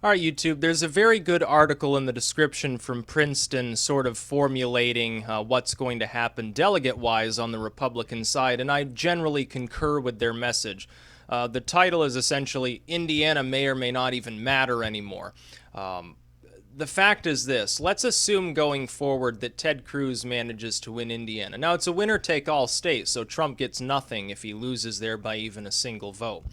All right, YouTube, there's a very good article in the description from Princeton sort of formulating what's going to happen delegate-wise on the Republican side, and I generally concur with their message. The title is essentially, Indiana may or may not even matter anymore. The fact is this: let's assume going forward that Ted Cruz manages to win Indiana. Now, it's a winner-take-all state, so Trump gets nothing if he loses there by even a single vote.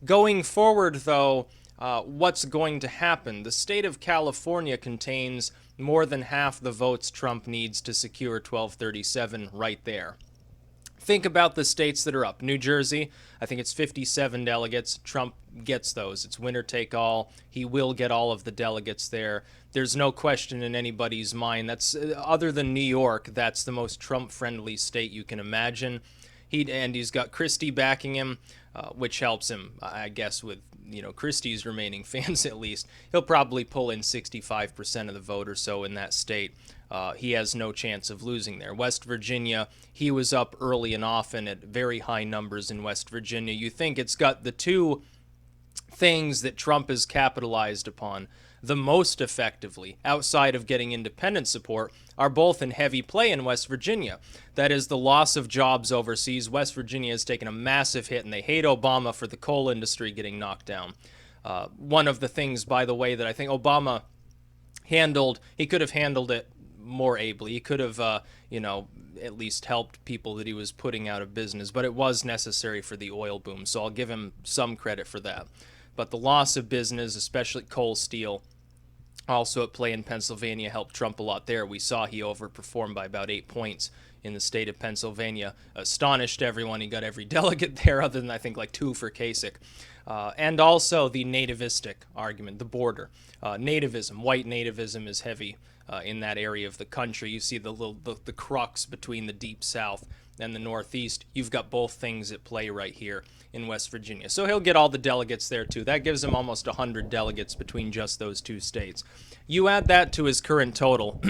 Going forward, though, what's going to happen? The state of California contains more than half the votes Trump needs to secure 1237 right there. Think about the states that are up. New Jersey, I think it's 57 delegates. Trump gets those. It's winner take all. He will get all of the delegates there. There's no question in anybody's mind. That's other than New York, that's the most Trump-friendly state you can imagine. He's got Christie backing him, which helps him, I guess, with Christie's remaining fans at least. He'll probably pull in 65% of the vote or so in that state. He has no chance of losing there. West Virginia, he was up early and often at very high numbers in West Virginia. You think it's got the two things that Trump has capitalized upon the most effectively, outside of getting independent support, are both in heavy play in West Virginia. That is the loss of jobs overseas. West Virginia has taken a massive hit, and they hate Obama for the coal industry getting knocked down. One of the things, by the way, that I think Obama he could have handled it more ably. He could have, at least helped people that he was putting out of business, but it was necessary for the oil boom, so I'll give him some credit for that. But the loss of business, especially coal, steel, also at play in Pennsylvania, helped Trump a lot there. We saw he overperformed by about 8 points in the state of Pennsylvania. Astonished everyone. He got every delegate there, other than I think like 2 for Kasich. And also the nativistic argument, the border. Nativism, white nativism is heavy in that area of the country. You see the crux between the Deep South and the Northeast. You've got both things at play right here in West Virginia. So he'll get all the delegates there too. That gives him almost 100 delegates between just those 2 states. You add that to his current total,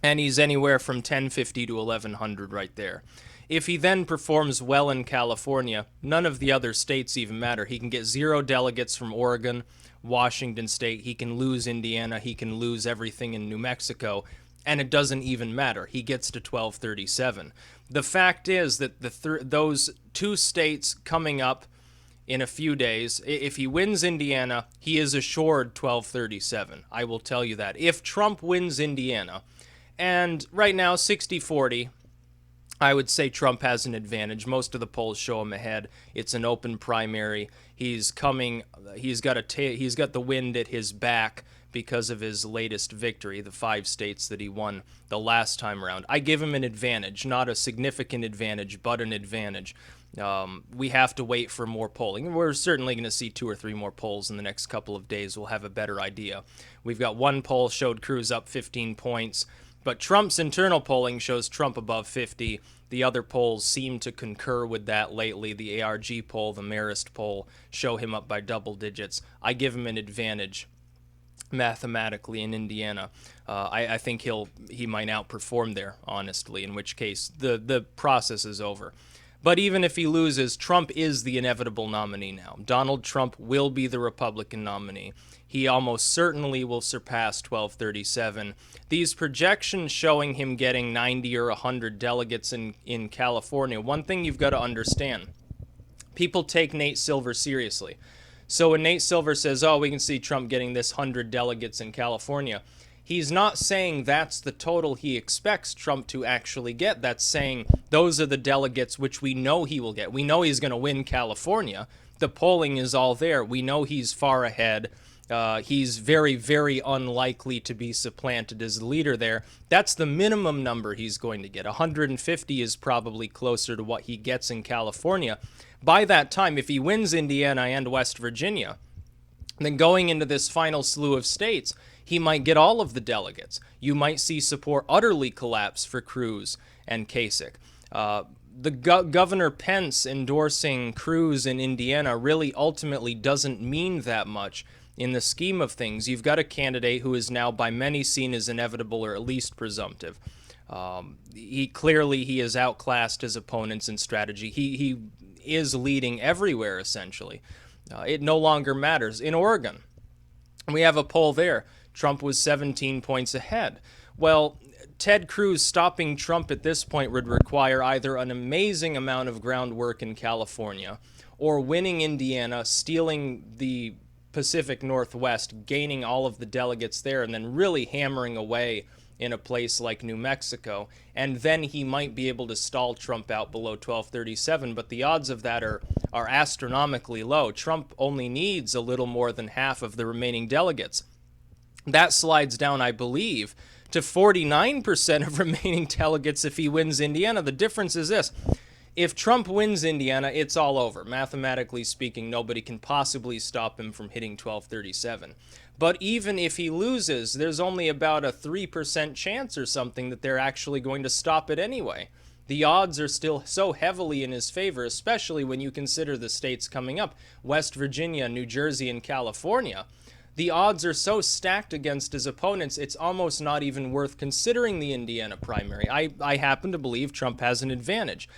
and he's anywhere from 1050 to 1100 right there. If he then performs well in California, none of the other states even matter. He can get 0 delegates from Oregon, Washington State. He can lose Indiana. He can lose everything in New Mexico, and it doesn't even matter. He gets to 1237. The fact is that those 2 states coming up in a few days, if he wins Indiana, he is assured 1237. I will tell you that. If Trump wins Indiana, and right now 60-40, I would say Trump has an advantage. Most of the polls show him ahead. It's an open primary. He's got the wind at his back because of his latest victory, the 5 states that he won the last time around. I give him an advantage, not a significant advantage, but an advantage. We have to wait for more polling. We're certainly going to see 2 or 3 more polls in the next couple of days. We'll have a better idea. We've got one poll showed Cruz up 15 points, but Trump's internal polling shows Trump above 50. The other polls seem to concur with that lately. The ARG poll, the Marist poll, show him up by double digits. I give him an advantage mathematically in Indiana. I think he might outperform there, honestly, in which case the process is over. But even if he loses, Trump is the inevitable nominee now. Donald Trump will be the Republican nominee. He almost certainly will surpass 1237. These projections showing him getting 90 or 100 delegates in California, one thing you've got to understand, people take Nate Silver seriously. So when Nate Silver says, we can see Trump getting this 100 delegates in California, he's not saying that's the total he expects Trump to actually get. That's saying those are the delegates which we know he will get. We know he's going to win California. The polling is all there. We know he's far ahead. He's very, very unlikely to be supplanted as the leader there. That's the minimum number he's going to get. 150 is probably closer to what he gets in California. By that time, if he wins Indiana and West Virginia, then going into this final slew of states, he might get all of the delegates. You might see support utterly collapse for Cruz and Kasich. Governor Pence endorsing Cruz in Indiana really ultimately doesn't mean that much in the scheme of things. You've got a candidate who is now by many seen as inevitable or at least presumptive. He has outclassed his opponents in strategy. He is leading everywhere, essentially. It no longer matters. In Oregon, We have a poll there. Trump was 17 points ahead. Well, Ted Cruz stopping Trump at this point would require either an amazing amount of groundwork in California or winning Indiana, stealing the Pacific Northwest, gaining all of the delegates there, and then really hammering away in a place like New Mexico. And then he might be able to stall Trump out below 1237, but the odds of that are astronomically low. Trump only needs a little more than half of the remaining delegates. That slides down, I believe, to 49% of remaining delegates if he wins Indiana. The difference is this. If Trump wins Indiana, it's all over. Mathematically speaking, nobody can possibly stop him from hitting 1237. But even if he loses, there's only about a 3% chance or something that they're actually going to stop it anyway. The odds are still so heavily in his favor, especially when you consider the states coming up, West Virginia, New Jersey, and California. The odds are so stacked against his opponents, it's almost not even worth considering the Indiana primary. I happen to believe Trump has an advantage.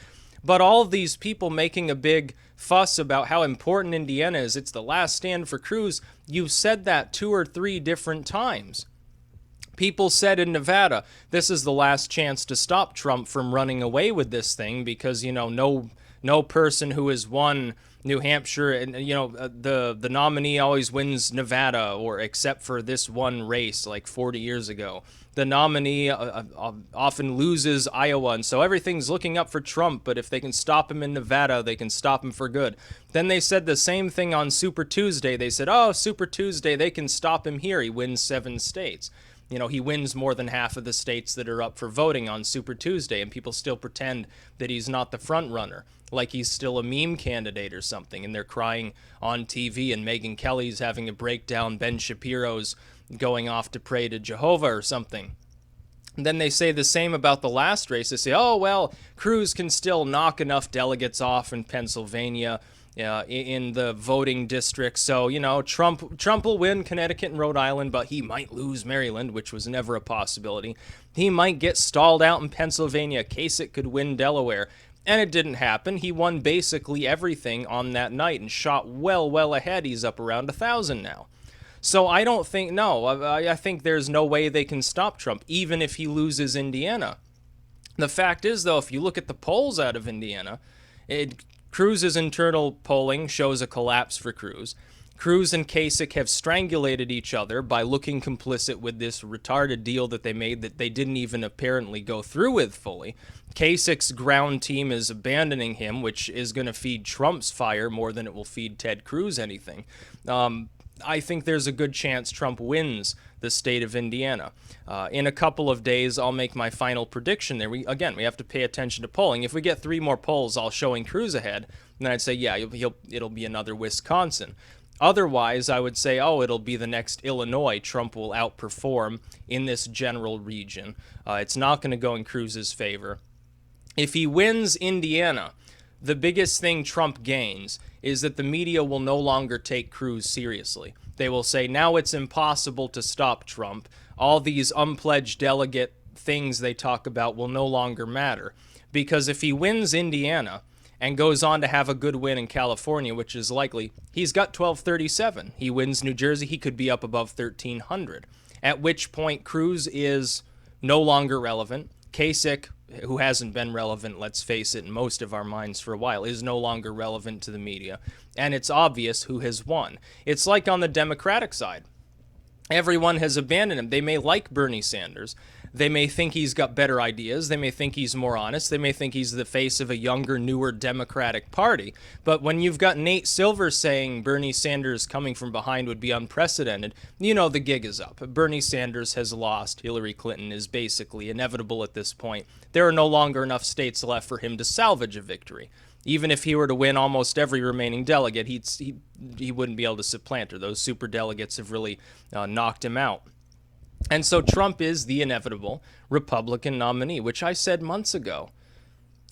But all of these people making a big fuss about how important Indiana is, it's the last stand for Cruz, you've said that 2 or 3 different times. People said in Nevada, this is the last chance to stop Trump from running away with this thing because, no person who has won New Hampshire, and the nominee always wins Nevada, or except for this one race like 40 years ago. The nominee often loses Iowa, and so everything's looking up for Trump, but if they can stop him in Nevada, they can stop him for good. Then they said the same thing on Super Tuesday. They said, oh, Super Tuesday, they can stop him here. He wins 7 states. He wins more than half of the states that are up for voting on Super Tuesday, and people still pretend that he's not the front runner, like he's still a meme candidate or something, and they're crying on TV, and Megyn Kelly's having a breakdown, Ben Shapiro's going off to pray to Jehovah or something. And then they say the same about the last race. They say, oh, well, Cruz can still knock enough delegates off in Pennsylvania, in the voting districts. So, Trump will win Connecticut and Rhode Island, but he might lose Maryland, which was never a possibility. He might get stalled out in Pennsylvania. Kasich could win Delaware. And it didn't happen. He won basically everything on that night and shot well ahead. He's up around 1,000 now. So I don't think, I think there's no way they can stop Trump, even if he loses Indiana. The fact is, though, if you look at the polls out of Indiana, Cruz's internal polling shows a collapse for Cruz. Cruz and Kasich have strangulated each other by looking complicit with this retarded deal that they made that they didn't even apparently go through with fully. Kasich's ground team is abandoning him, which is going to feed Trump's fire more than it will feed Ted Cruz anything. I think there's a good chance Trump wins the state of Indiana. In a couple of days, I'll make my final prediction there. We have to pay attention to polling. If we get 3 more polls all showing Cruz ahead, then I'd say, yeah, it'll be another Wisconsin. Otherwise, I would say, it'll be the next Illinois. Trump will outperform in this general region. It's not going to go in Cruz's favor. If he wins Indiana, the biggest thing Trump gains is that the media will no longer take Cruz seriously. They will say, now it's impossible to stop Trump. All these unpledged delegate things they talk about will no longer matter. Because if he wins Indiana and goes on to have a good win in California, which is likely, he's got 1237. He wins New Jersey, he could be up above 1300. At which point Cruz is no longer relevant. Kasich, who hasn't been relevant, let's face it, in most of our minds for a while, is no longer relevant to the media. And it's obvious who has won. It's like on the Democratic side. Everyone has abandoned him. They may like Bernie Sanders. They may think he's got better ideas. They may think he's more honest. They may think he's the face of a younger, newer Democratic Party. But when you've got Nate Silver saying Bernie Sanders coming from behind would be unprecedented, the gig is up. Bernie Sanders has lost. Hillary Clinton is basically inevitable at this point. There are no longer enough states left for him to salvage a victory. Even if he were to win almost every remaining delegate, he wouldn't be able to supplant her. Those super delegates have really knocked him out. And so Trump is the inevitable Republican nominee, which I said months ago.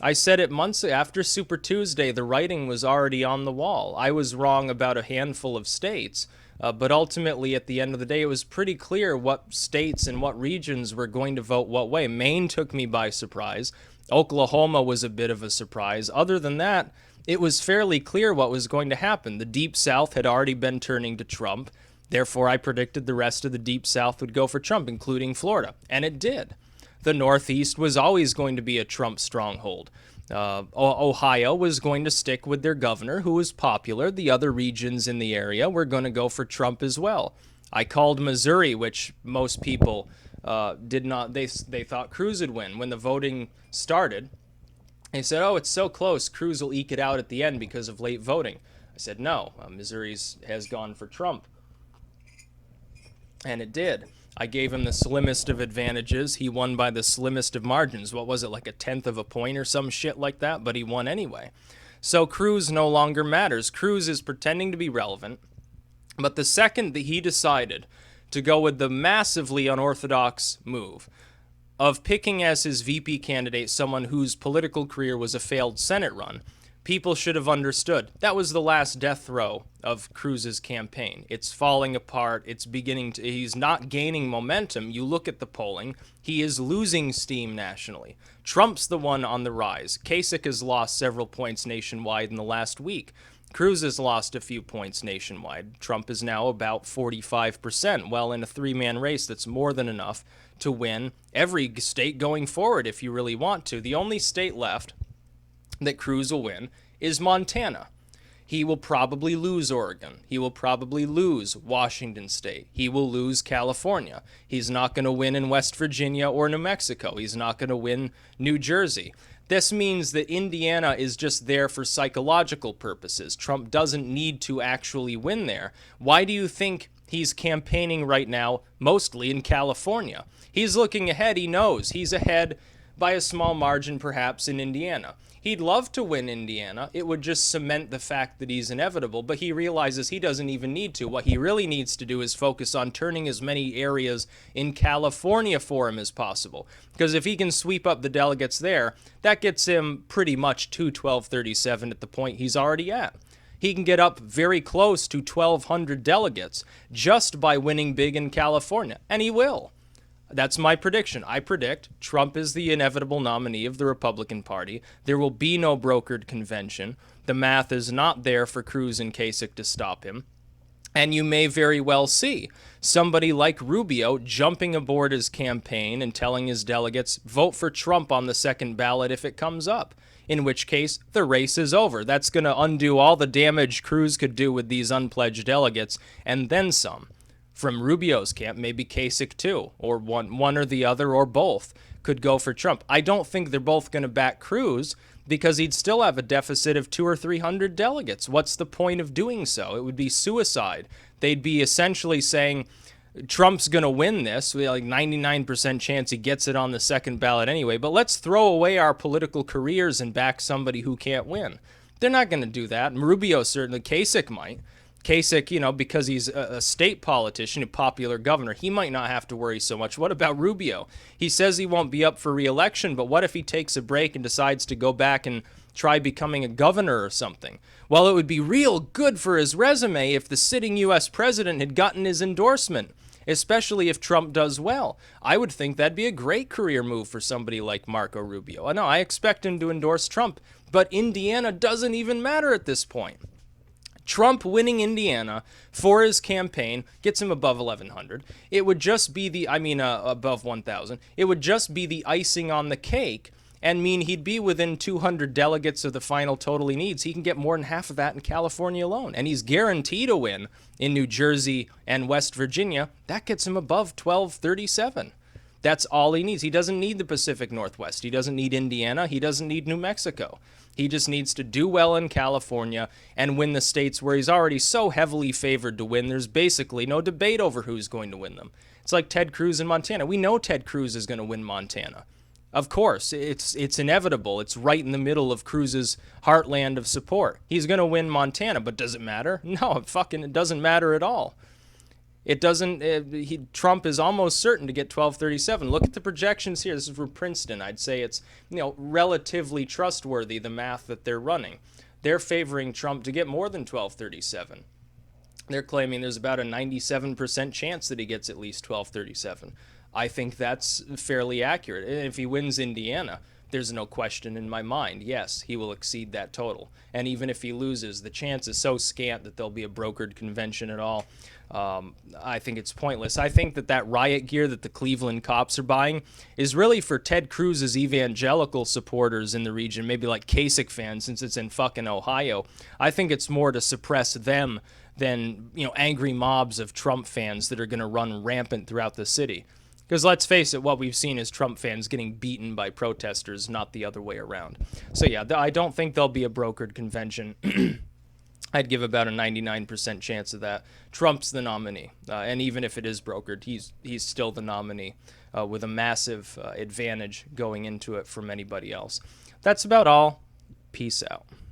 I said it months after Super Tuesday. The writing was already on the wall. I was wrong about a handful of states, but ultimately at the end of the day, it was pretty clear what states and what regions were going to vote what way. Maine took me by surprise. Oklahoma was a bit of a surprise. Other than that, it was fairly clear what was going to happen. The Deep South had already been turning to Trump. Therefore, I predicted the rest of the Deep South would go for Trump, including Florida. And it did. The Northeast was always going to be a Trump stronghold. Ohio was going to stick with their governor, who was popular. The other regions in the area were going to go for Trump as well. I called Missouri, which most people did not. They thought Cruz would win. When the voting started, they said, oh, it's so close, Cruz will eke it out at the end because of late voting. I said, no, Missouri has gone for Trump. And it did. I gave him the slimmest of advantages. He won by the slimmest of margins. What was it, like a tenth of a point or some shit like that? But he won anyway. So Cruz no longer matters. Cruz is pretending to be relevant. But the second that he decided to go with the massively unorthodox move of picking as his VP candidate someone whose political career was a failed Senate run, people should have understood that was the last death throw of Cruz's campaign. It's falling apart. It's beginning to, he's not gaining momentum. You look at the polling, he is losing steam nationally. Trump's the one on the rise. Kasich has lost several points nationwide in the last week. Cruz has lost a few points nationwide. Trump is now about 45%. Well, in a three-man race, that's more than enough to win every state going forward if you really want to. The only state left that Cruz will win is Montana. He will probably lose Oregon. He will probably lose Washington State. He will lose California. He's not going to win in West Virginia or New Mexico. He's not going to win New Jersey. This means that Indiana is just there for psychological purposes. Trump doesn't need to actually win there. Why do you think he's campaigning right now, mostly in California? He's looking ahead. He knows he's ahead by a small margin, perhaps, in Indiana. He'd love to win Indiana. It would just cement the fact that he's inevitable, but he realizes he doesn't even need to. What he really needs to do is focus on turning as many areas in California for him as possible. Because if he can sweep up the delegates there, that gets him pretty much to 1237 at the point he's already at. He can get up very close to 1,200 delegates just by winning big in California, and he will. That's my prediction. I predict Trump is the inevitable nominee of the Republican Party. There will be no brokered convention. The math is not there for Cruz and Kasich to stop him. And you may very well see somebody like Rubio jumping aboard his campaign and telling his delegates, vote for Trump on the second ballot if it comes up, in which case the race is over. That's going to undo all the damage Cruz could do with these unpledged delegates, and then some. From Rubio's camp, maybe Kasich too, or one or the other, or both, could go for Trump. I don't think they're both going to back Cruz because he'd still have a deficit of 200 or 300 delegates. What's the point of doing so? It would be suicide. They'd be essentially saying Trump's going to win this. We have like 99% chance he gets it on the second ballot anyway, but let's throw away our political careers and back somebody who can't win. They're not going to do that. Rubio certainly, Kasich might. Kasich, because he's a state politician, a popular governor, he might not have to worry so much. What about Rubio? He says he won't be up for re-election, but what if he takes a break and decides to go back and try becoming a governor or something? Well, it would be real good for his resume if the sitting U.S. president had gotten his endorsement, especially if Trump does well. I would think that'd be a great career move for somebody like Marco Rubio. No, I expect him to endorse Trump, but Indiana doesn't even matter at this point. Trump winning Indiana for his campaign gets him above 1,100. It would just be above 1,000. It would just be the icing on the cake and mean he'd be within 200 delegates of the final total he needs. He can get more than half of that in California alone, and he's guaranteed a win in New Jersey and West Virginia. That gets him above 1,237. That's all he needs. He doesn't need the Pacific Northwest. He doesn't need Indiana. He doesn't need New Mexico. He just needs to do well in California and win the states where he's already so heavily favored to win. There's basically no debate over who's going to win them. It's like Ted Cruz in Montana. We know Ted Cruz is going to win Montana. Of course, it's inevitable. It's right in the middle of Cruz's heartland of support. He's going to win Montana, but does it matter? No, it doesn't matter at all. It doesn't. Trump is almost certain to get 1237. Look at the projections here. This is for Princeton. I'd say it's relatively trustworthy, the math that they're running. They're favoring Trump to get more than 1237. They're claiming there's about a 97% chance that he gets at least 1237. I think that's fairly accurate. And if he wins Indiana, there's no question in my mind. Yes, he will exceed that total. And even if he loses, the chance is so scant that there'll be a brokered convention at all. I think it's pointless. I think that riot gear that the Cleveland cops are buying is really for Ted Cruz's evangelical supporters in the region, maybe like Kasich fans, since it's in fucking Ohio. I think it's more to suppress them than, angry mobs of Trump fans that are going to run rampant throughout the city. Because let's face it, what we've seen is Trump fans getting beaten by protesters, not the other way around. So yeah, I don't think there'll be a brokered convention. I'd give about a 99% chance of that. Trump's the nominee, and even if it is brokered, he's still the nominee with a massive advantage going into it from anybody else. That's about all. Peace out.